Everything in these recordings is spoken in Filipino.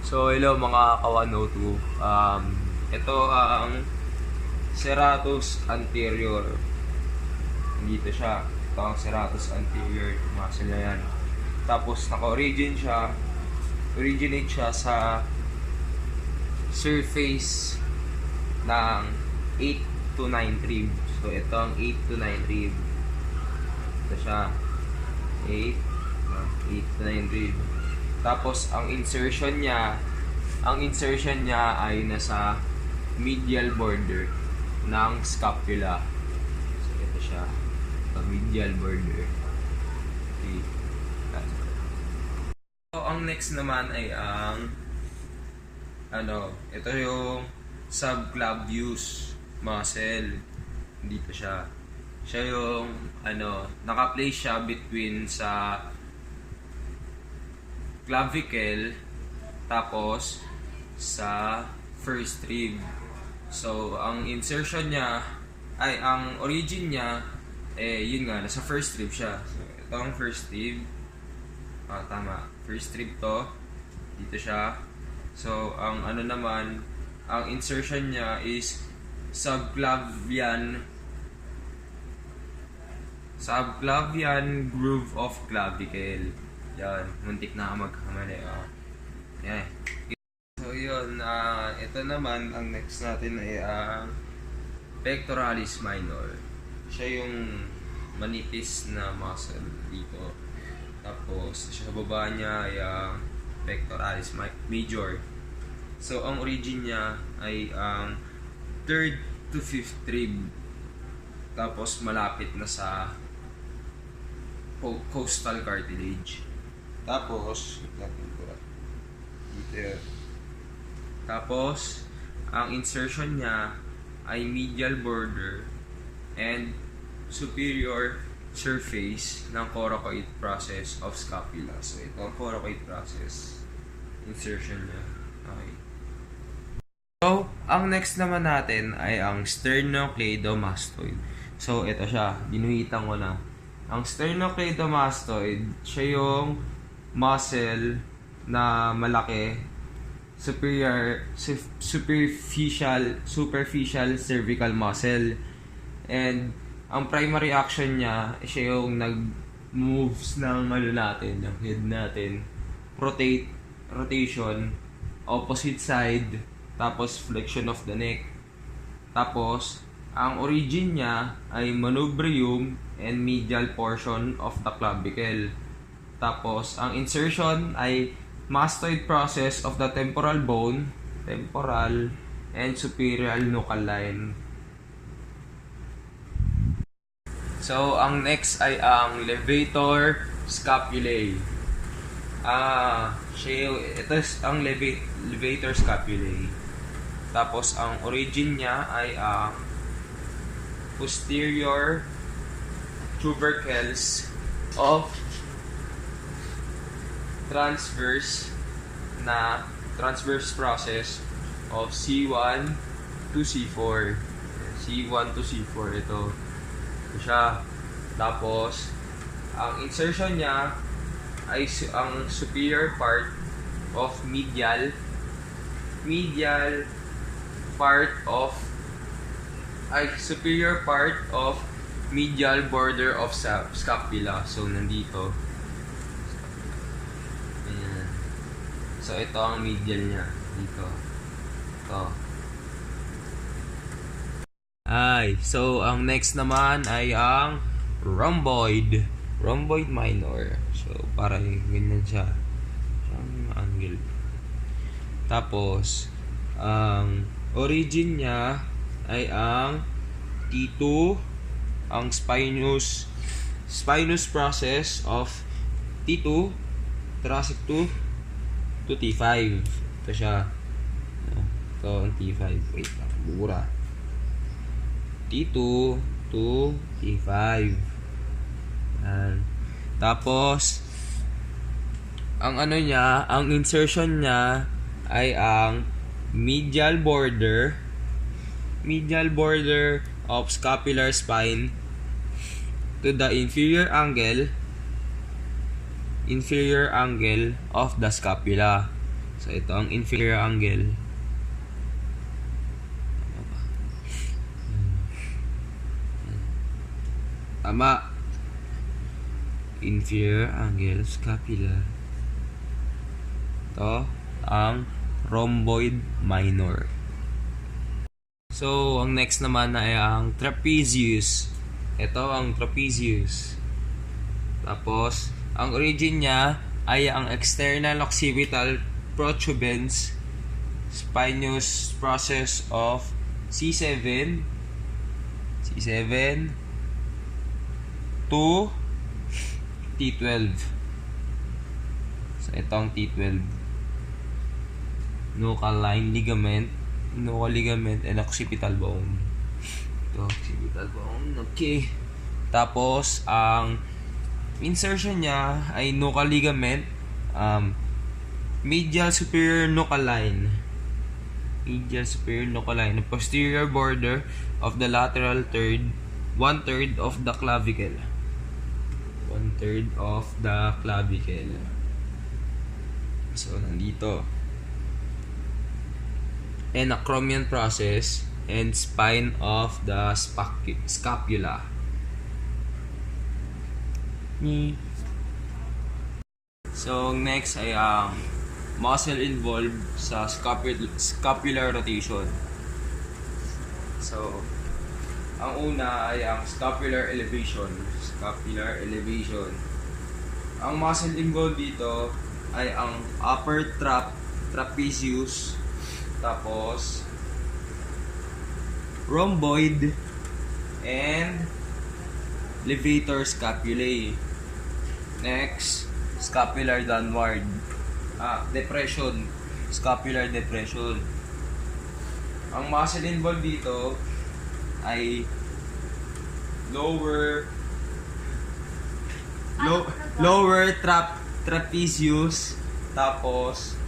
So hello mga ka-102. Ito ang serratus anterior. Dito siya. Ito ang serratus anterior. Muscle na yan. Tapos originate siya sa surface ng 8 to 9 rib. So ito ang 8 to 9 rib. Ito siya. 8 to 9 rib. Tapos ang insertion niya ay nasa medial border ng scapula. So ito siya, the medial border. Okay. So ang next naman ay ito yung subclavius muscle. Dito siya. Siya yung naka-place siya between sa clavicle tapos sa first rib. So ang insertion niya ang origin niya yun nga, nasa first rib siya. So ito ang first rib. Tama, first rib to. Dito siya. So ang ang insertion niya is subclavian groove of clavicle. Yan, muntik na magkamali. Yan. So yun, ito naman, ang next natin ay pectoralis minor. Siya yung manipis na muscle dito. Tapos, sa baba niya ay pectoralis major. So, ang origin niya ay ang 3rd to 5th rib. Tapos, malapit na sa costal cartilage. Tapos, dito. Tapos, ang insertion niya ay medial border and superior surface ng coracoid process of scapula. So, ito ang coracoid process. Insertion niya. Okay. So, ang next naman natin ay ang sternocleidomastoid. So, ito siya. Binuhitan ko na. Ang sternocleidomastoid, siya yung muscle na malaki, superficial cervical muscle. And ang primary action niya, siya yung nag-moves ng natin, ng head natin. Rotation, opposite side, tapos flexion of the neck. Tapos, ang origin niya ay manubrium and medial portion of the clavicle. Tapos, ang insertion ay mastoid process of the temporal bone, temporal, and superior nuchal line. So, ang next ay ang levator scapulae. Ito ang levator scapulae. Tapos, ang origin niya ay posterior tubercles of transverse process of C1 to C4. C1 to C4 ito siya. Tapos ang insertion niya ay ang superior part of medial medial border of scapula. So nandito. So, ito ang medial niya. Dito. Ito. So, ang next naman ay ang rhomboid. Rhomboid minor. So, parang ganyan siya. Siyang angle. Tapos, ang origin niya ay ang T2, ang spinous process of T2, thoracic 2, to T5. Ito siya. Ito ang T5. Wait lang. Bura. T2 to T5. Yan. Tapos, ang ang insertion niya ay ang medial border of scapular spine to the inferior angle of the scapula. So, ito ang inferior angle. Tama. Inferior angle scapula. Ito ang rhomboid minor. So, ang next naman ay ang trapezius. Ito ang trapezius. Tapos, ang origin niya ay ang external occipital protuberance spinous process of C7 to T12. So, ito ang T12. Nuchal ligament, and occipital bone. Ito, occipital bone. Okay. Tapos, ang insertion niya ay nuchal ligament, medial superior nuchal line. Medial superior nuchal line. The posterior border of the lateral third, 1/3 of the clavicle. 1/3 of the clavicle. So, nandito. And acromion process and spine of the scapula. So, next ay ang muscle involved sa scapular rotation. So, ang una ay ang scapular elevation. Scapular elevation. Ang muscle involved dito ay ang upper trapezius, tapos rhomboid and levator scapulae. Next, scapular downward depression, scapular depression. Ang muscle involved dito ay lower trapezius, tapos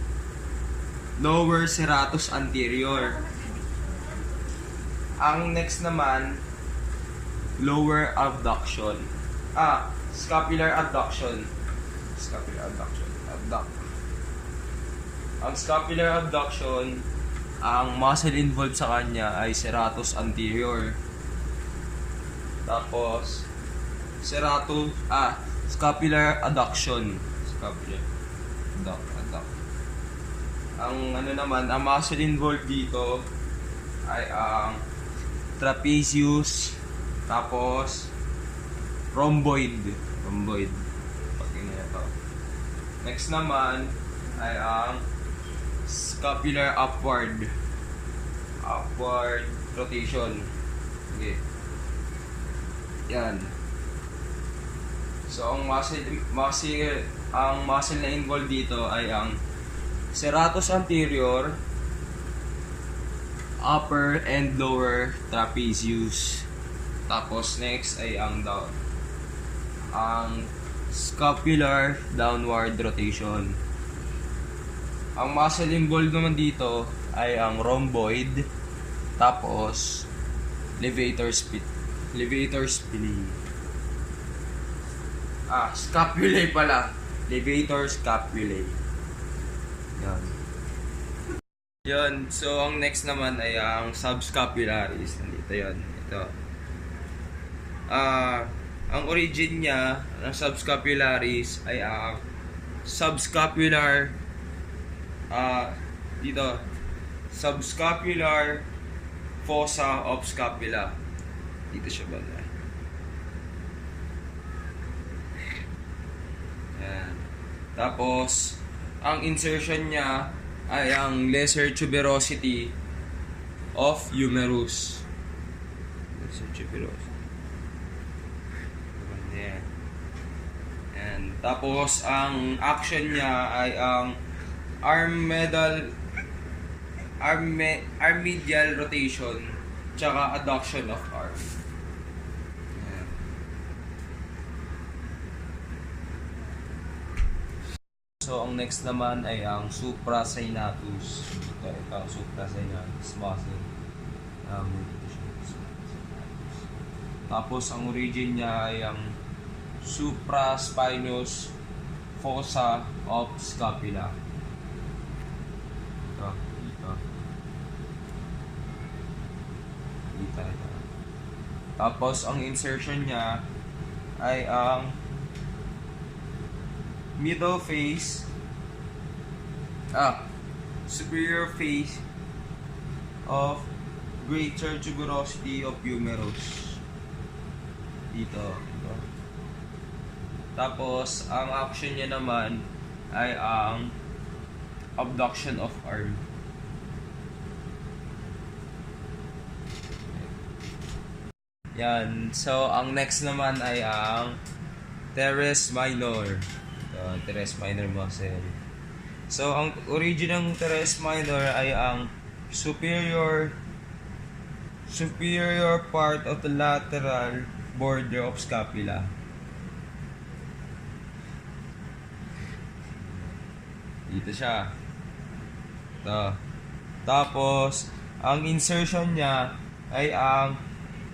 lower serratus anterior. Ang next naman, lower abduction. Scapular abduction. Ang scapular abduction, ang muscle involved sa kanya ay serratus anterior. Tapos, scapular adduction. Scapular adduct. Ang ang muscle involved dito ay ang trapezius, tapos rhomboid. Next naman ay ang scapular upward rotation. Okay. Yan. So, ang muscle na involved dito ay ang serratus anterior, upper and lower trapezius. Tapos next ay ang scapular downward rotation. Ang muscle involved naman dito ay ang rhomboid, tapos levator spinae. Scapulae pala. Levator scapulae. Yan. So, ang next naman ay ang subscapularis. Nandito yan. Ito. Ang origin niya ng subscapularis ay ang subscapular subscapular fossa of scapula. Dito siya banda. Yan. Tapos, ang insertion niya ay ang lesser tuberosity of humerus. Lesser tuberosity. Yan. And tapos, ang action niya ay ang medial rotation tsaka adduction of arm. Yan. So, ang next naman ay ang suprasynatus. Ito ang suprasynatus muscle. Tapos, ang origin niya ay ang supraspinous fossa of scapula. Tapos, ang insertion niya ay ang middle face, superior face of greater tuberosity of humerus. Dito. Tapos, ang action niya naman ay ang abduction of arm. Yan. So, ang next naman ay ang teres minor. Teres minor muscle. So, ang origin ng teres minor ay ang superior part of the lateral border of scapula. Dito siya. Ito. Tapos, ang insertion niya ay ang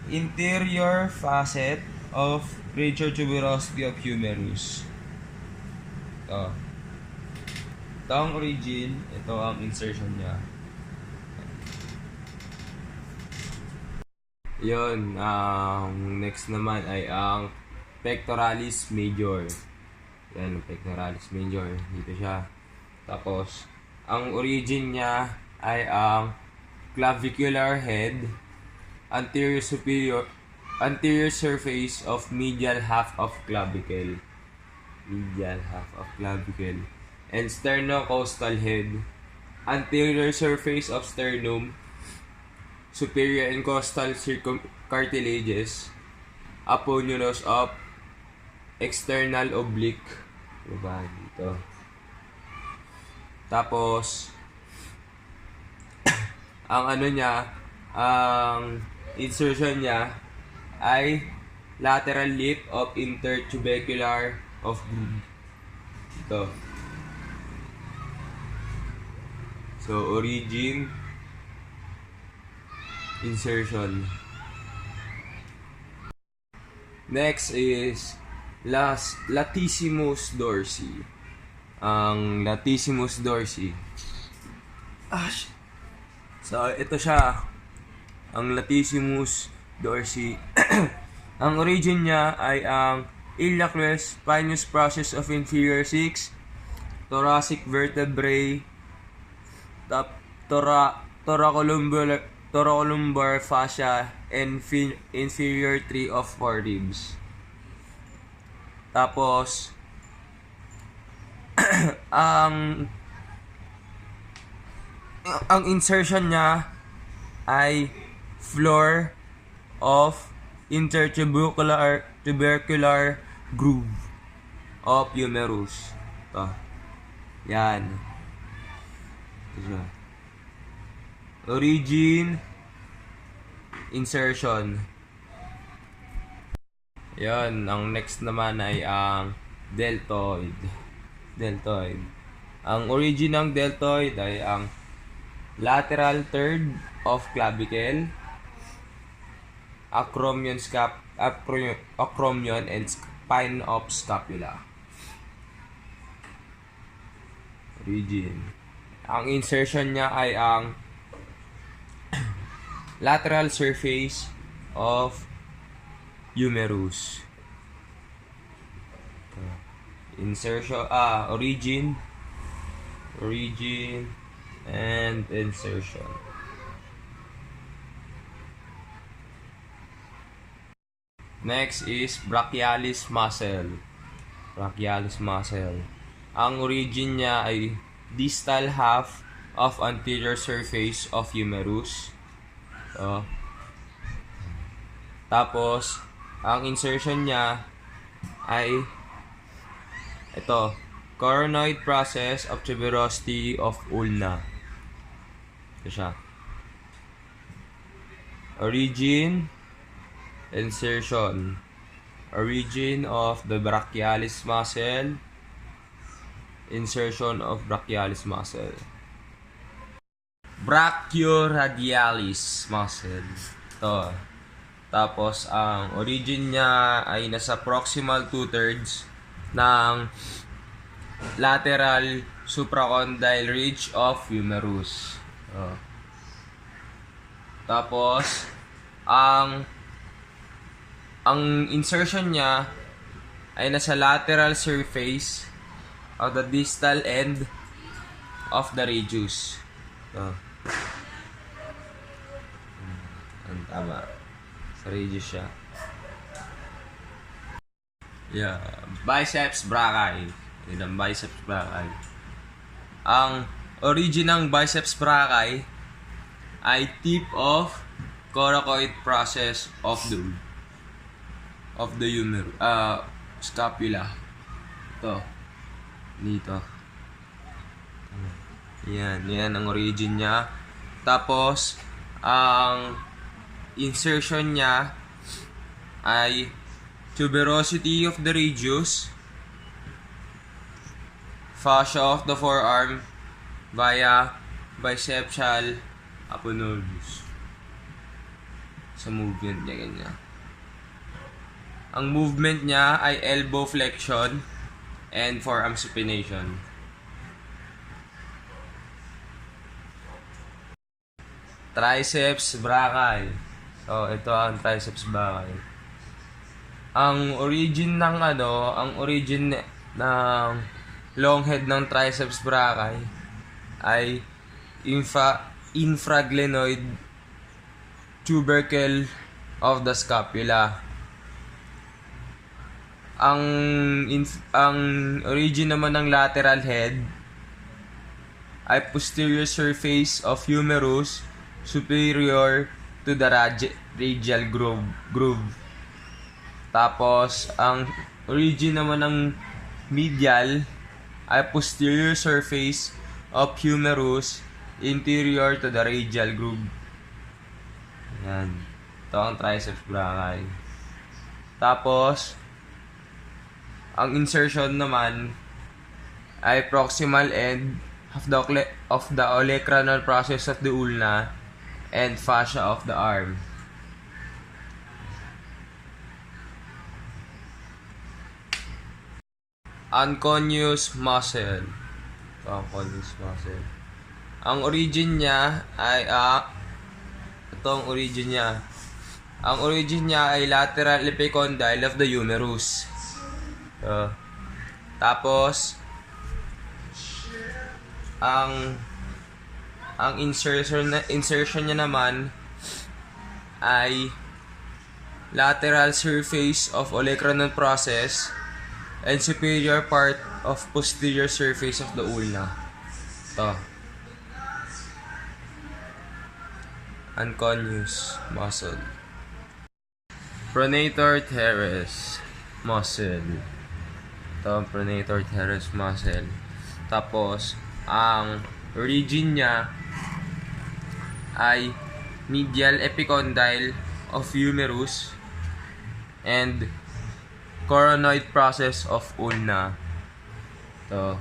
interior facet of greater tuberosity of humerus. Ito. Ito ang origin. Ito ang insertion niya. Yun. Next naman ay ang pectoralis major. Yan, pectoralis major. Dito siya. Tapos, ang origin niya ay ang clavicular head, anterior surface of medial half of clavicle. And sternocostal head, anterior surface of sternum, superior and costal cartilages, aponeuros of external oblique. Diba? Dito. Tapos, ang insertion niya ay lateral lip of intertubercular of groove. Ito. So, origin, insertion. Next is latissimus dorsi. Ang latissimus dorsi. So, ito siya. Ang latissimus dorsi. Ang origin niya ay ang iliacus spinous process of inferior 6, thoracic vertebrae, thoracolumbar fascia, and inferior 3 of 4 ribs. Tapos, ang insertion niya ay floor of intertubercular groove of humerus. Ito. Yan. Ito. Origin, insertion. Yan. Ang next naman ay ang deltoid. Ang origin ng deltoid ay ang lateral third of clavicle, acromion and spine of scapula. Origin. Ang insertion niya ay ang lateral surface of humerus. Insertion, origin and insertion. Next is brachialis muscle. Ang origin niya ay distal half of anterior surface of humerus. Tapos, ang insertion niya ay ito, coronoid process of tuberosity of ulna. Ito siya. Origin, insertion. Origin of the brachialis muscle, insertion of brachialis muscle. Brachioradialis muscle. Ito. Tapos, ang origin niya ay nasa proximal 2/3 ng lateral supracondyle ridge of humerus. Tapos, Ang insertion niya ay nasa lateral surface of the distal end of the radius. Ito. Ang tama. Sa radius siya. Yeah. Biceps brachii. Yan ang biceps brachii. Ang origin ng biceps brachii ay tip of coracoid process of the humerus, scapula. Ito. Dito. Yan ang origin niya. Tapos, ang insertion niya ay tuberosity of the radius, fascia of the forearm via biceptial aponeurosis. Sa movement niya ganyan. Ang movement niya ay elbow flexion and forearm supination. Triceps brachii. So, ito ang triceps brachii. Ang origin ng long head ng triceps brachii ay infraglenoid tubercle of the scapula. Ang origin naman ng lateral head ay posterior surface of humerus superior to the radial groove. Tapos, ang origin naman ng medial ay posterior surface of humerus interior to the radial groove. Yan. Ito ang triceps brachii. Tapos, ang insertion naman ay proximal end of the olecranon process of the ulna and fascia of the arm. Unconus muscle. Ito ang conus muscle. Ang origin niya ay Ang origin niya ay lateral epicondyle of the humerus. Tapos ang insertion niya naman ay lateral surface of olecranon process and superior part of posterior surface of the ulna. Ito. Unconus muscle. Pronator teres muscle. Ito ang pronator teres muscle. Tapos, ang origin niya ay medial epicondyle of humerus and coronoid process of ulna. Ito.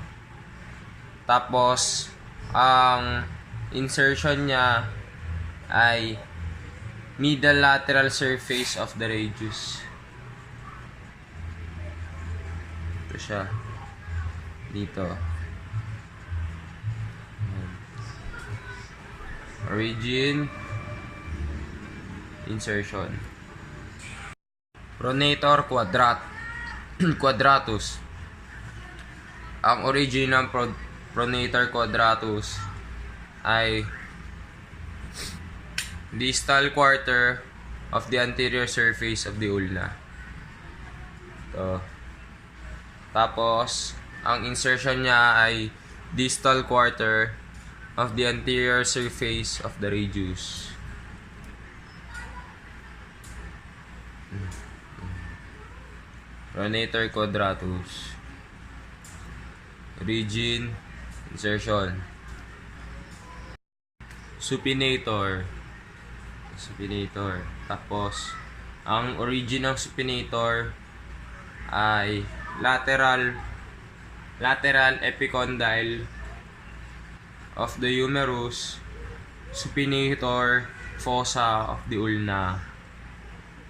Tapos, ang insertion niya ay middle lateral surface of the radius. Ito siya. Dito. Origin, insertion. Pronator quadratus. Ang origin ng pronator quadratus ay distal quarter of the anterior surface of the ulna. Ito. Tapos, ang insertion niya ay distal quarter of the anterior surface of the radius. Pronator quadratus. Origin, insertion. Supinator. Tapos, ang origin ng supinator ay lateral epicondyle of the humerus, supinator fossa of the ulna.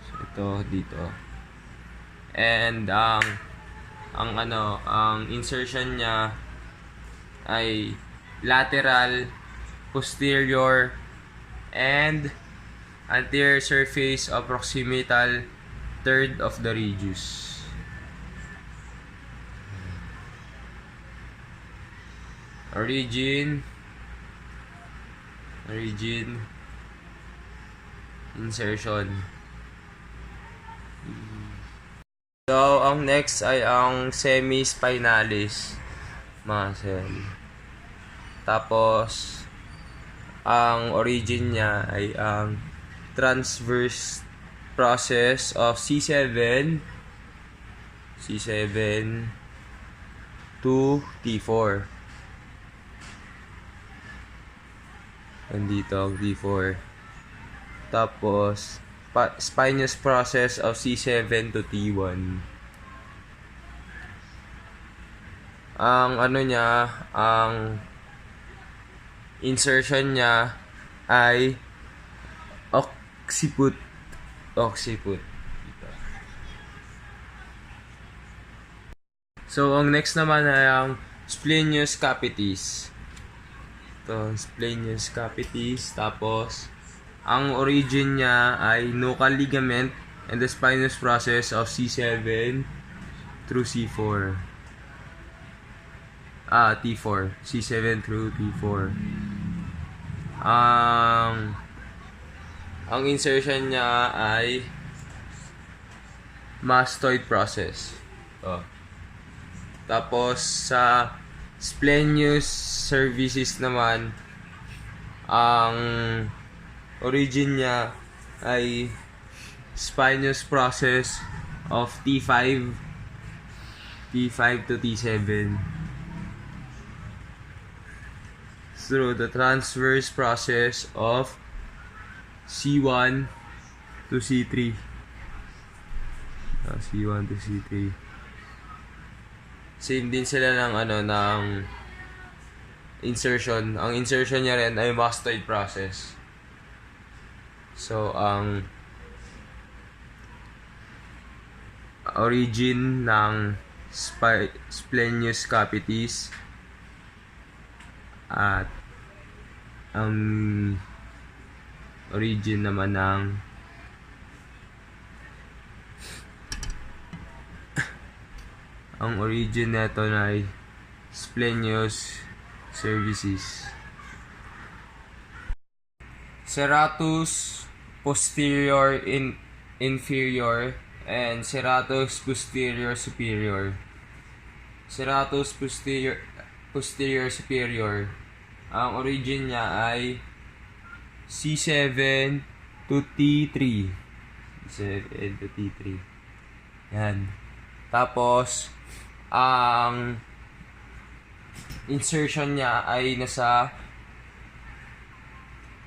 So, ito dito. And ang insertion niya ay lateral, posterior, and Anterior surface of proximal third of the radius. Origin, insertion. So, ang next ay ang semi-spinalis muscle. Tapos, ang origin niya ay ang transverse process of C7 to T4. Nandito ang T4. Tapos, spinous process of C7 to T1. Ang ano niya, ang insertion niya ay occiput. So, ang next naman ay ang splenius capitis. Ito, splenius capitis. Tapos, ang origin niya ay nuchal ligament and the spinous process of C7 through C4. T4. C7 through T4. Ang insertion niya ay mastoid process. Tapos, sa splenius cervicis naman, ang origin niya ay spinous process of T5 to T7 through the transverse process of C1 to C3. C1 to C3. Same din sila ng insertion. Ang insertion niya rin ay mastoid process. So, ang origin ng splenius capitis at ang origin naman ng ang origin nito ay splenius cervicis. Serratus posterior inferior and serratus posterior superior. Serratus posterior superior. Ang origin niya ay C7 to T3. C7 to T3. Yan. Tapos, ang insertion niya ay nasa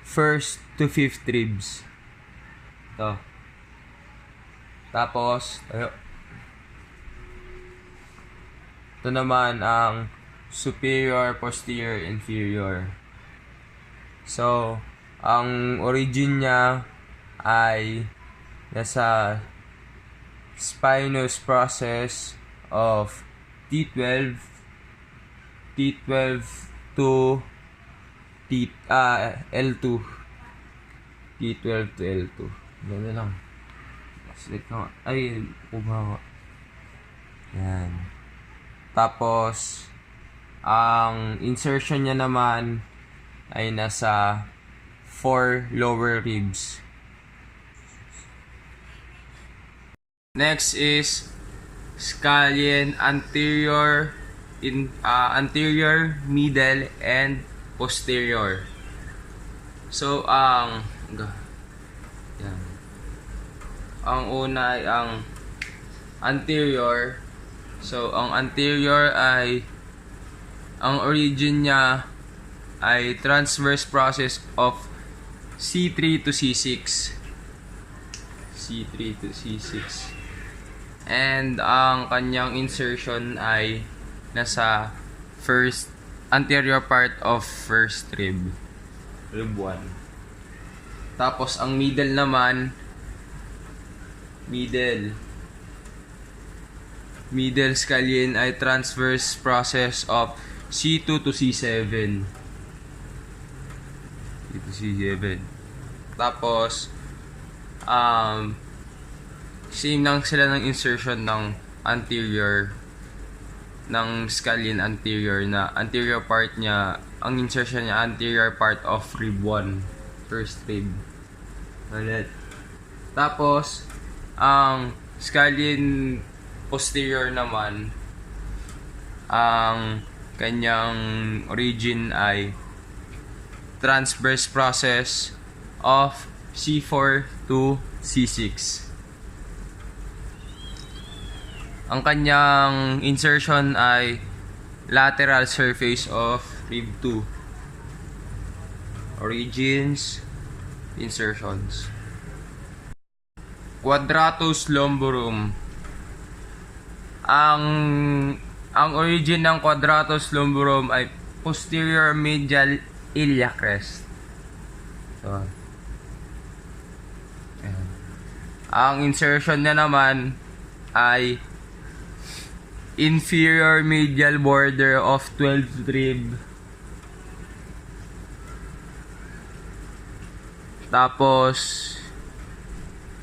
first to fifth ribs. Ito. Tapos, ito naman ang superior, posterior, inferior. So, ang origin niya ay nasa spinous process of T12 to L2. T12 to L2. Ganda lang. Select ko. Ay, kubawa. Yan. Tapos, ang insertion niya naman ay nasa 4 lower ribs. Next is scalene anterior, anterior, middle, and posterior. So, yan. Ang una ay ang anterior. So, ang anterior ay ang origin niya ay transverse process of C3 to C6. C3 to C6. And ang kanyang insertion ay nasa first anterior part of first rib. Rib 1. Tapos ang middle naman, middle scalene ay transverse process of C2 to C7. C2 to C7. Tapos same lang sila ng insertion ng anterior ng scalene anterior, na anterior part niya, ang insertion niya anterior part of rib 1, first rib ulit. Tapos ang scalene posterior naman, ang kanyang origin ay transverse process of C4 to C6. Ang kanyang insertion ay lateral surface of rib 2. Origins, insertions. Quadratus lumborum. Ang origin ng quadratus lumborum ay posterior medial iliac crest. So, ayan. Ang insertion niya naman ay inferior medial border of 12th rib. Tapos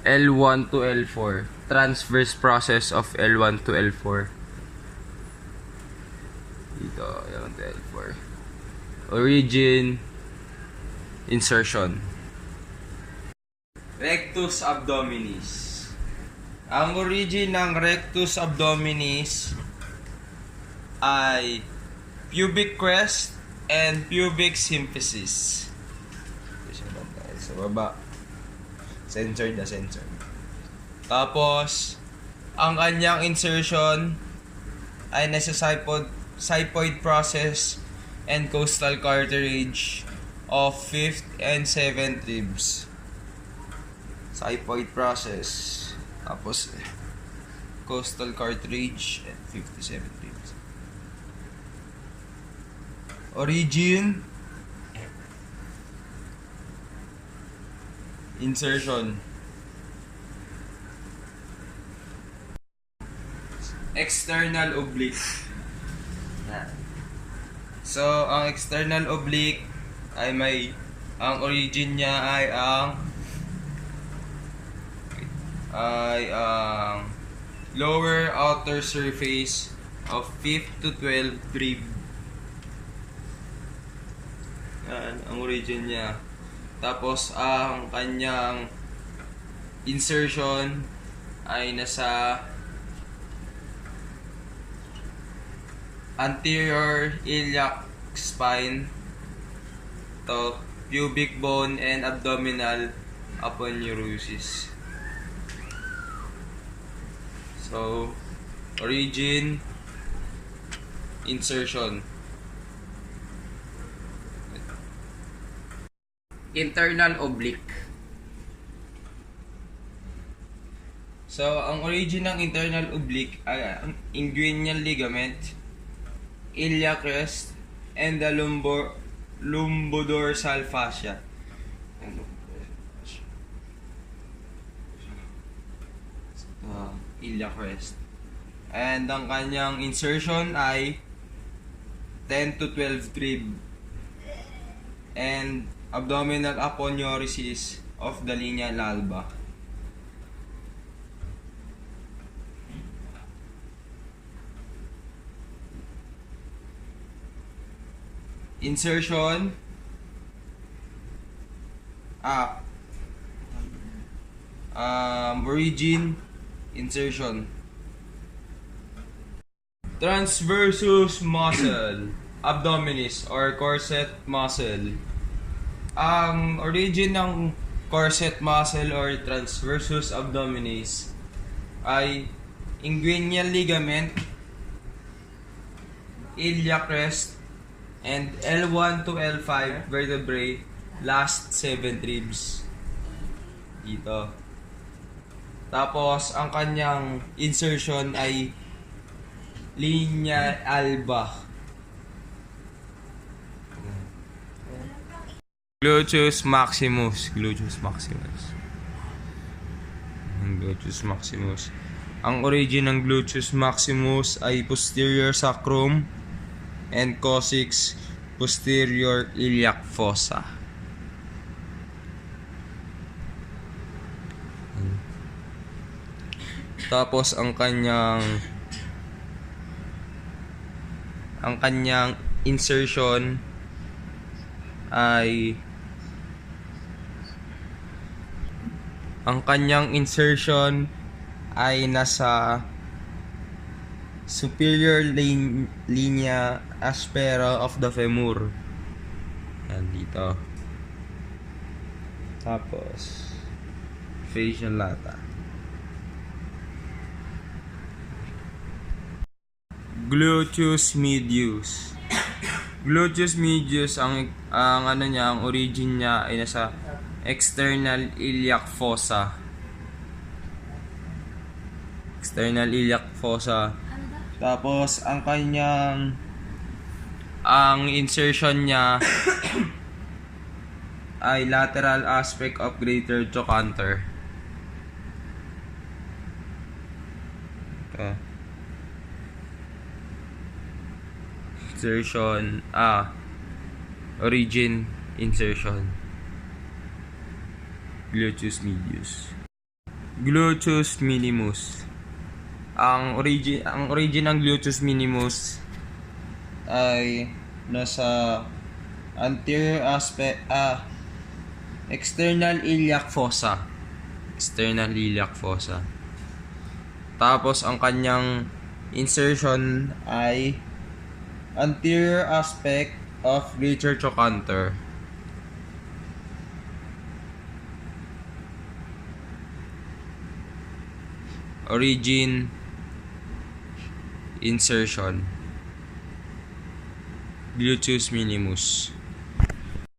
L1 to L4. Transverse process of L1 to L4. Dito, L1 to L4. Origin, insertion. Rectus abdominis. Ang origin ng rectus abdominis ay pubic crest and pubic symphysis. Sa baba. Censored na censored. Tapos, ang kanyang insertion ay nasa xiphoid process and costal cartilage of 5th and 7th ribs. Xiphoid process. Tapos, costal cartilage and 5th to 7th ribs. Origin, insertion. External oblique. So, ang external oblique ay ang origin niya ay ang lower outer surface of 5th to 12th rib. Yan, ang origin niya. Tapos, ang kanyang insertion ay nasa anterior iliac spine to pubic bone and abdominal aponeurosis. So, origin, insertion. Internal oblique. So, ang origin ng internal oblique ay ang inguinal ligament, iliac crest, and the lumbodorsal fascia. Iliac crest. And ang kanyang insertion ay 10 to 12 rib and abdominal aponeurosis of the linea alba. Insertion, origin, insertion. Transversus muscle abdominis or corset muscle. Ang origin ng corset muscle or transversus abdominis ay inguinal ligament, iliac crest, and L1 to L5 vertebrae, last 7 ribs. Dito. Tapos, ang kanyang insertion ay linea alba. Gluteus maximus. Gluteus maximus. Gluteus maximus. Ang origin ng gluteus maximus ay posterior sacrum and coccyx, posterior iliac fossa. Tapos ang kanyang insertion ay nasa superior linea aspera of the femur. Yan dito. Tapos facial lata. Gluteus medius. Gluteus medius ang ano niya, ang origin niya ay nasa external iliac fossa. External iliac fossa. Tapos ang insertion niya ay lateral aspect of greater trochanter. Okay. Insertion, origin, insertion. Gluteus medius. Gluteus minimus. Ang origin ng gluteus minimus ay nasa anterior aspect, external iliac fossa. External iliac fossa. Tapos ang kanyang insertion ay anterior aspect of greater trochanter. Origin, insertion, gluteus minimus.